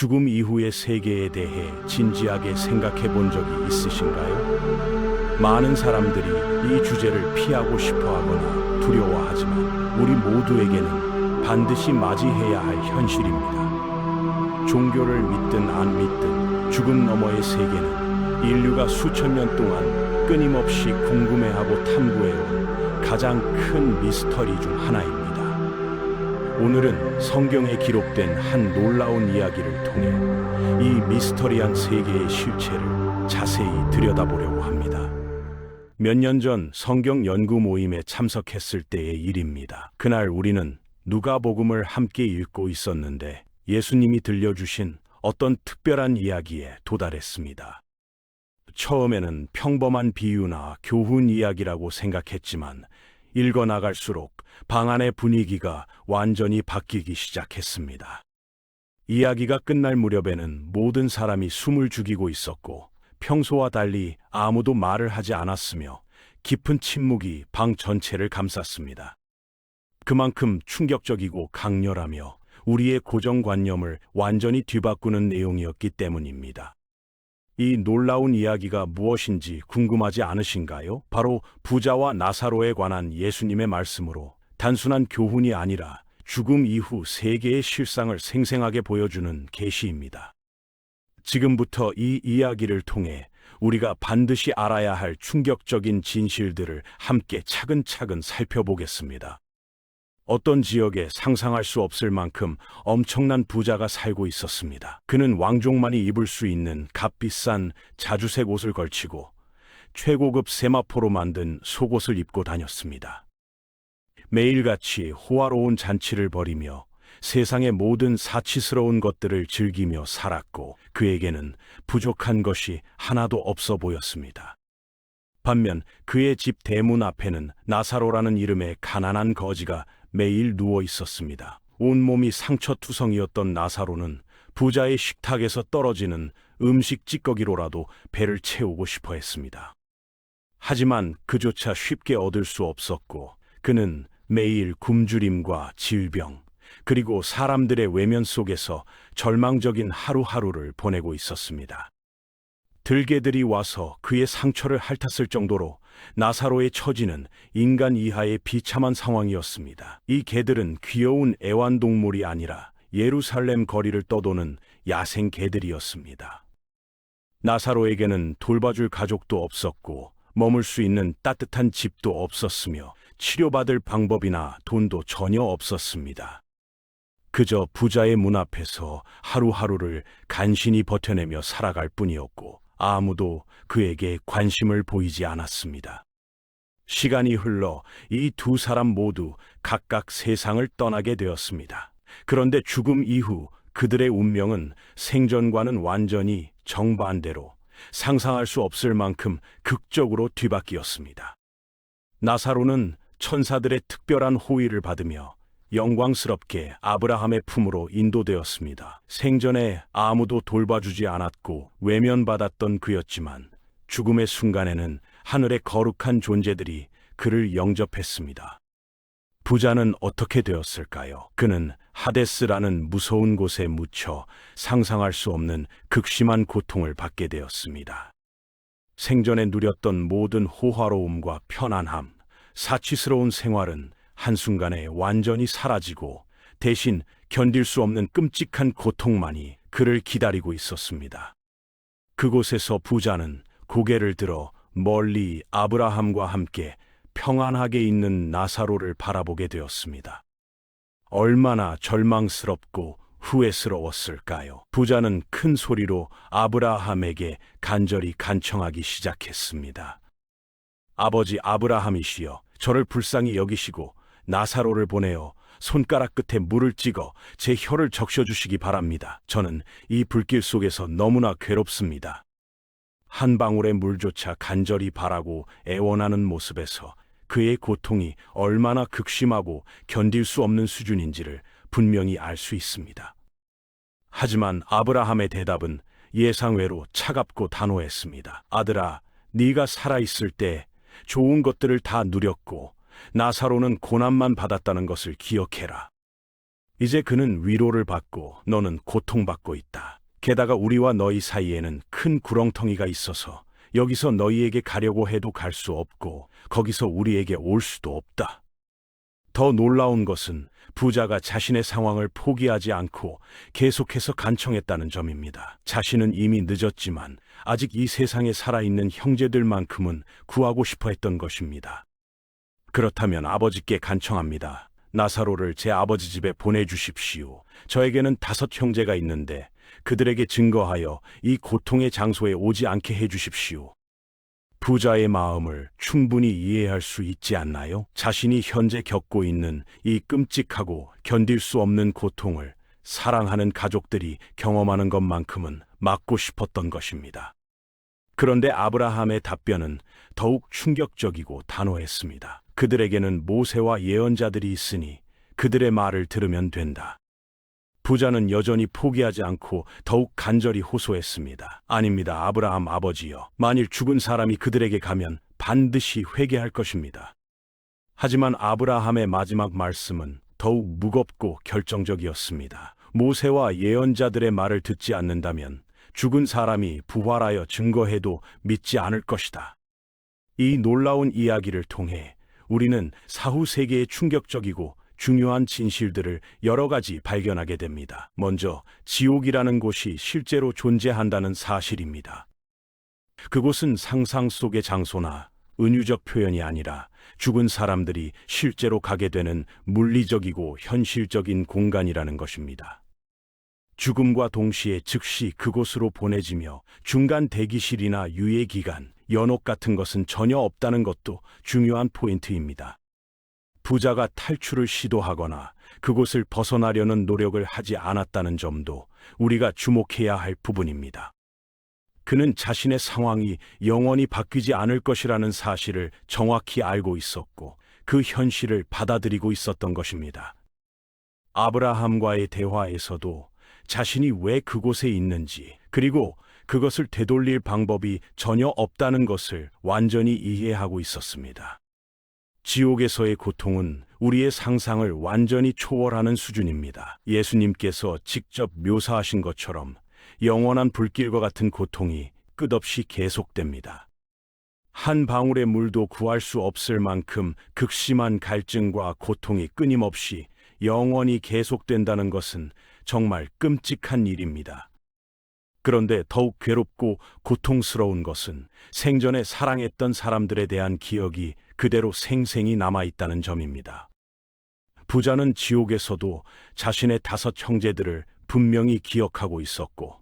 죽음 이후의 세계에 대해 진지하게 생각해 본 적이 있으신가요? 많은 사람들이 이 주제를 피하고 싶어 하거나 두려워하지만 우리 모두에게는 반드시 맞이해야 할 현실입니다. 종교를 믿든 안 믿든 죽음 너머의 세계는 인류가 수천 년 동안 끊임없이 궁금해하고 탐구해온 가장 큰 미스터리 중 하나입니다. 오늘은 성경에 기록된 한 놀라운 이야기를 통해 이 미스터리한 세계의 실체를 자세히 들여다보려고 합니다. 몇 년 전 성경 연구 모임에 참석했을 때의 일입니다. 그날 우리는 누가복음을 함께 읽고 있었는데 예수님이 들려주신 어떤 특별한 이야기에 도달했습니다. 처음에는 평범한 비유나 교훈 이야기라고 생각했지만 읽어나갈수록 방 안의 분위기가 완전히 바뀌기 시작했습니다. 이야기가 끝날 무렵에는 모든 사람이 숨을 죽이고 있었고 평소와 달리 아무도 말을 하지 않았으며 깊은 침묵이 방 전체를 감쌌습니다. 그만큼 충격적이고 강렬하며 우리의 고정관념을 완전히 뒤바꾸는 내용이었기 때문입니다. 이 놀라운 이야기가 무엇인지 궁금하지 않으신가요? 바로 부자와 나사로에 관한 예수님의 말씀으로 단순한 교훈이 아니라 죽음 이후 세계의 실상을 생생하게 보여주는 계시입니다. 지금부터 이 이야기를 통해 우리가 반드시 알아야 할 충격적인 진실들을 함께 차근차근 살펴보겠습니다. 어떤 지역에 상상할 수 없을 만큼 엄청난 부자가 살고 있었습니다. 그는 왕족만이 입을 수 있는 값비싼 자주색 옷을 걸치고 최고급 세마포로 만든 속옷을 입고 다녔습니다. 매일같이 호화로운 잔치를 벌이며 세상의 모든 사치스러운 것들을 즐기며 살았고 그에게는 부족한 것이 하나도 없어 보였습니다. 반면 그의 집 대문 앞에는 나사로라는 이름의 가난한 거지가 매일 누워 있었습니다. 온몸이 상처투성이었던 나사로는 부자의 식탁에서 떨어지는 음식 찌꺼기로라도 배를 채우고 싶어 했습니다. 하지만 그조차 쉽게 얻을 수 없었고 그는 매일 굶주림과 질병, 그리고 사람들의 외면 속에서 절망적인 하루하루를 보내고 있었습니다. 들개들이 와서 그의 상처를 핥았을 정도로 나사로의 처지는 인간 이하의 비참한 상황이었습니다. 이 개들은 귀여운 애완동물이 아니라 예루살렘 거리를 떠도는 야생 개들이었습니다. 나사로에게는 돌봐줄 가족도 없었고 머물 수 있는 따뜻한 집도 없었으며 치료받을 방법이나 돈도 전혀 없었습니다. 그저 부자의 문 앞에서 하루하루를 간신히 버텨내며 살아갈 뿐이었고 아무도 그에게 관심을 보이지 않았습니다. 시간이 흘러 이 두 사람 모두 각각 세상을 떠나게 되었습니다. 그런데 죽음 이후 그들의 운명은 생전과는 완전히 정반대로 상상할 수 없을 만큼 극적으로 뒤바뀌었습니다. 나사로는 천사들의 특별한 호의를 받으며 영광스럽게 아브라함의 품으로 인도되었습니다. 생전에 아무도 돌봐주지 않았고 외면받았던 그였지만 죽음의 순간에는 하늘의 거룩한 존재들이 그를 영접했습니다. 부자는 어떻게 되었을까요? 그는 하데스라는 무서운 곳에 묻혀 상상할 수 없는 극심한 고통을 받게 되었습니다. 생전에 누렸던 모든 호화로움과 편안함, 사치스러운 생활은 한순간에 완전히 사라지고 대신 견딜 수 없는 끔찍한 고통만이 그를 기다리고 있었습니다. 그곳에서 부자는 고개를 들어 멀리 아브라함과 함께 평안하게 있는 나사로를 바라보게 되었습니다. 얼마나 절망스럽고 후회스러웠을까요? 부자는 큰 소리로 아브라함에게 간절히 간청하기 시작했습니다. 아버지 아브라함이시여, 저를 불쌍히 여기시고 나사로를 보내어 손가락 끝에 물을 찍어 제 혀를 적셔주시기 바랍니다. 저는 이 불길 속에서 너무나 괴롭습니다. 한 방울의 물조차 간절히 바라고 애원하는 모습에서 그의 고통이 얼마나 극심하고 견딜 수 없는 수준인지를 분명히 알 수 있습니다. 하지만 아브라함의 대답은 예상외로 차갑고 단호했습니다. 아들아, 네가 살아있을 때 좋은 것들을 다 누렸고 나사로는 고난만 받았다는 것을 기억해라. 이제 그는 위로를 받고 너는 고통받고 있다. 게다가 우리와 너희 사이에는 큰 구렁텅이가 있어서 여기서 너희에게 가려고 해도 갈 수 없고 거기서 우리에게 올 수도 없다. 더 놀라운 것은 부자가 자신의 상황을 포기하지 않고 계속해서 간청했다는 점입니다. 자신은 이미 늦었지만 아직 이 세상에 살아있는 형제들만큼은 구하고 싶어 했던 것입니다. 그렇다면 아버지께 간청합니다. 나사로를 제 아버지 집에 보내주십시오. 저에게는 5 형제가 있는데 그들에게 증거하여 이 고통의 장소에 오지 않게 해주십시오. 부자의 마음을 충분히 이해할 수 있지 않나요? 자신이 현재 겪고 있는 이 끔찍하고 견딜 수 없는 고통을 사랑하는 가족들이 경험하는 것만큼은 막고 싶었던 것입니다. 그런데 아브라함의 답변은 더욱 충격적이고 단호했습니다. 그들에게는 모세와 예언자들이 있으니 그들의 말을 들으면 된다. 부자는 여전히 포기하지 않고 더욱 간절히 호소했습니다. 아닙니다, 아브라함 아버지여. 만일 죽은 사람이 그들에게 가면 반드시 회개할 것입니다. 하지만 아브라함의 마지막 말씀은 더욱 무겁고 결정적이었습니다. 모세와 예언자들의 말을 듣지 않는다면 죽은 사람이 부활하여 증거해도 믿지 않을 것이다. 이 놀라운 이야기를 통해 우리는 사후 세계의 충격적이고 중요한 진실들을 여러 가지 발견하게 됩니다. 먼저 지옥이라는 곳이 실제로 존재한다는 사실입니다. 그곳은 상상 속의 장소나 은유적 표현이 아니라 죽은 사람들이 실제로 가게 되는 물리적이고 현실적인 공간이라는 것입니다. 죽음과 동시에 즉시 그곳으로 보내지며 중간 대기실이나 유예기간, 연옥 같은 것은 전혀 없다는 것도 중요한 포인트입니다. 부자가 탈출을 시도하거나 그곳을 벗어나려는 노력을 하지 않았다는 점도 우리가 주목해야 할 부분입니다. 그는 자신의 상황이 영원히 바뀌지 않을 것이라는 사실을 정확히 알고 있었고 그 현실을 받아들이고 있었던 것입니다. 아브라함과의 대화에서도 자신이 왜 그곳에 있는지 그리고 그것을 되돌릴 방법이 전혀 없다는 것을 완전히 이해하고 있었습니다. 지옥에서의 고통은 우리의 상상을 완전히 초월하는 수준입니다. 예수님께서 직접 묘사하신 것처럼 영원한 불길과 같은 고통이 끝없이 계속됩니다. 한 방울의 물도 구할 수 없을 만큼 극심한 갈증과 고통이 끊임없이 영원히 계속된다는 것은 정말 끔찍한 일입니다. 그런데 더욱 괴롭고 고통스러운 것은 생전에 사랑했던 사람들에 대한 기억이 그대로 생생히 남아있다는 점입니다. 부자는 지옥에서도 자신의 5 형제들을 분명히 기억하고 있었고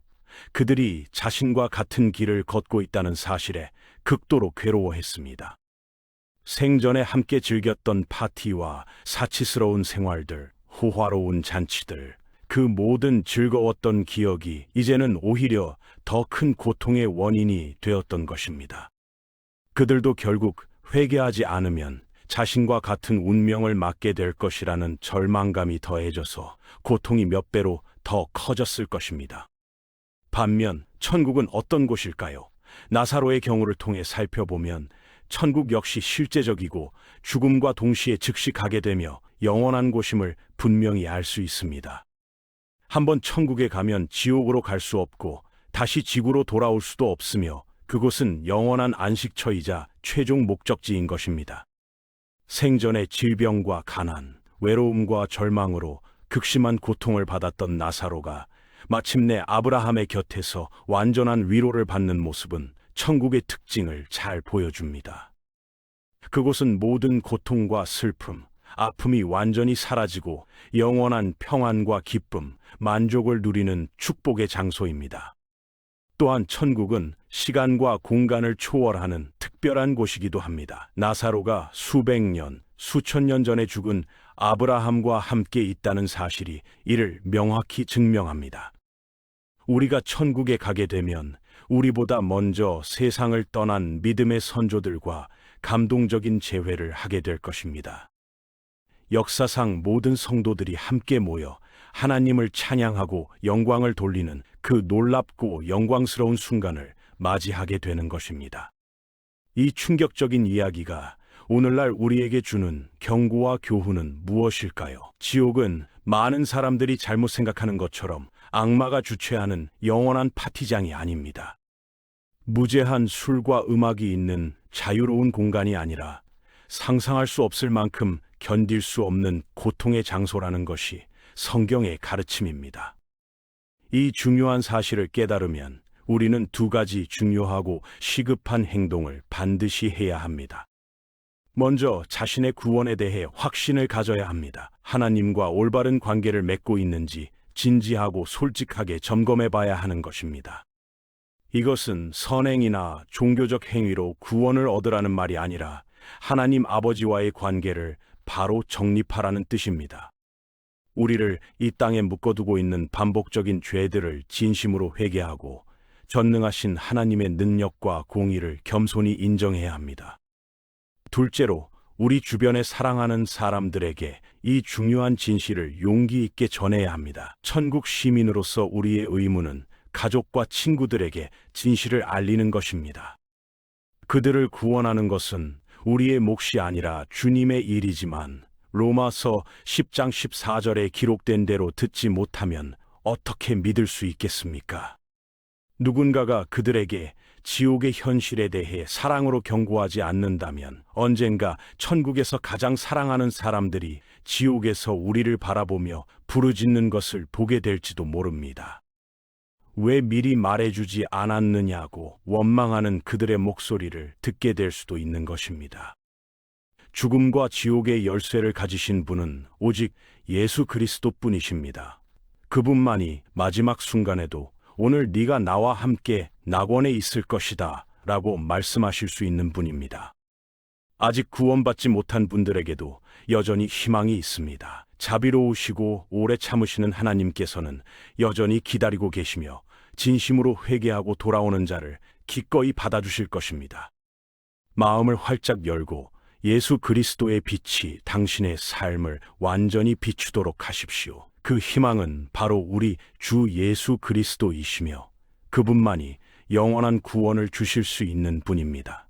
그들이 자신과 같은 길을 걷고 있다는 사실에 극도로 괴로워했습니다. 생전에 함께 즐겼던 파티와 사치스러운 생활들, 호화로운 잔치들, 그 모든 즐거웠던 기억이 이제는 오히려 더 큰 고통의 원인이 되었던 것입니다. 그들도 결국 회개하지 않으면 자신과 같은 운명을 맞게 될 것이라는 절망감이 더해져서 고통이 몇 배로 더 커졌을 것입니다. 반면 천국은 어떤 곳일까요? 나사로의 경우를 통해 살펴보면 천국 역시 실제적이고 죽음과 동시에 즉시 가게 되며 영원한 곳임을 분명히 알 수 있습니다. 한번 천국에 가면 지옥으로 갈 수 없고 다시 지구로 돌아올 수도 없으며 그곳은 영원한 안식처이자 최종 목적지인 것입니다. 생전에 질병과 가난, 외로움과 절망으로 극심한 고통을 받았던 나사로가 마침내 아브라함의 곁에서 완전한 위로를 받는 모습은 천국의 특징을 잘 보여줍니다. 그곳은 모든 고통과 슬픔, 아픔이 완전히 사라지고 영원한 평안과 기쁨, 만족을 누리는 축복의 장소입니다. 또한 천국은 시간과 공간을 초월하는 특별한 곳이기도 합니다. 나사로가 수백 년, 수천 년 전에 죽은 아브라함과 함께 있다는 사실이 이를 명확히 증명합니다. 우리가 천국에 가게 되면 우리보다 먼저 세상을 떠난 믿음의 선조들과 감동적인 재회를 하게 될 것입니다. 역사상 모든 성도들이 함께 모여 하나님을 찬양하고 영광을 돌리는 그 놀랍고 영광스러운 순간을 맞이하게 되는 것입니다. 이 충격적인 이야기가 오늘날 우리에게 주는 경고와 교훈은 무엇일까요? 지옥은 많은 사람들이 잘못 생각하는 것처럼 악마가 주최하는 영원한 파티장이 아닙니다. 무제한 술과 음악이 있는 자유로운 공간이 아니라 상상할 수 없을 만큼 견딜 수 없는 고통의 장소라는 것이 성경의 가르침입니다. 이 중요한 사실을 깨달으면 우리는 두 가지 중요하고 시급한 행동을 반드시 해야 합니다. 먼저 자신의 구원에 대해 확신을 가져야 합니다. 하나님과 올바른 관계를 맺고 있는지 진지하고 솔직하게 점검해 봐야 하는 것입니다. 이것은 선행이나 종교적 행위로 구원을 얻으라는 말이 아니라 하나님 아버지와의 관계를 바로 정립하라는 뜻입니다. 우리를 이 땅에 묶어두고 있는 반복적인 죄들을 진심으로 회개하고 전능하신 하나님의 능력과 공의를 겸손히 인정해야 합니다. 둘째로, 우리 주변에 사랑하는 사람들에게 이 중요한 진실을 용기 있게 전해야 합니다. 천국 시민으로서 우리의 의무는 가족과 친구들에게 진실을 알리는 것입니다. 그들을 구원하는 것은 우리의 몫이 아니라 주님의 일이지만 로마서 10장 14절에 기록된 대로 듣지 못하면 어떻게 믿을 수 있겠습니까? 누군가가 그들에게 지옥의 현실에 대해 사랑으로 경고하지 않는다면 언젠가 천국에서 가장 사랑하는 사람들이 지옥에서 우리를 바라보며 부르짖는 것을 보게 될지도 모릅니다. 왜 미리 말해주지 않았느냐고 원망하는 그들의 목소리를 듣게 될 수도 있는 것입니다. 죽음과 지옥의 열쇠를 가지신 분은 오직 예수 그리스도뿐이십니다. 그분만이 마지막 순간에도 오늘 네가 나와 함께 낙원에 있을 것이다 라고 말씀하실 수 있는 분입니다. 아직 구원받지 못한 분들에게도 여전히 희망이 있습니다. 자비로우시고 오래 참으시는 하나님께서는 여전히 기다리고 계시며 진심으로 회개하고 돌아오는 자를 기꺼이 받아주실 것입니다. 마음을 활짝 열고 예수 그리스도의 빛이 당신의 삶을 완전히 비추도록 하십시오. 그 희망은 바로 우리 주 예수 그리스도이시며 그분만이 영원한 구원을 주실 수 있는 분입니다.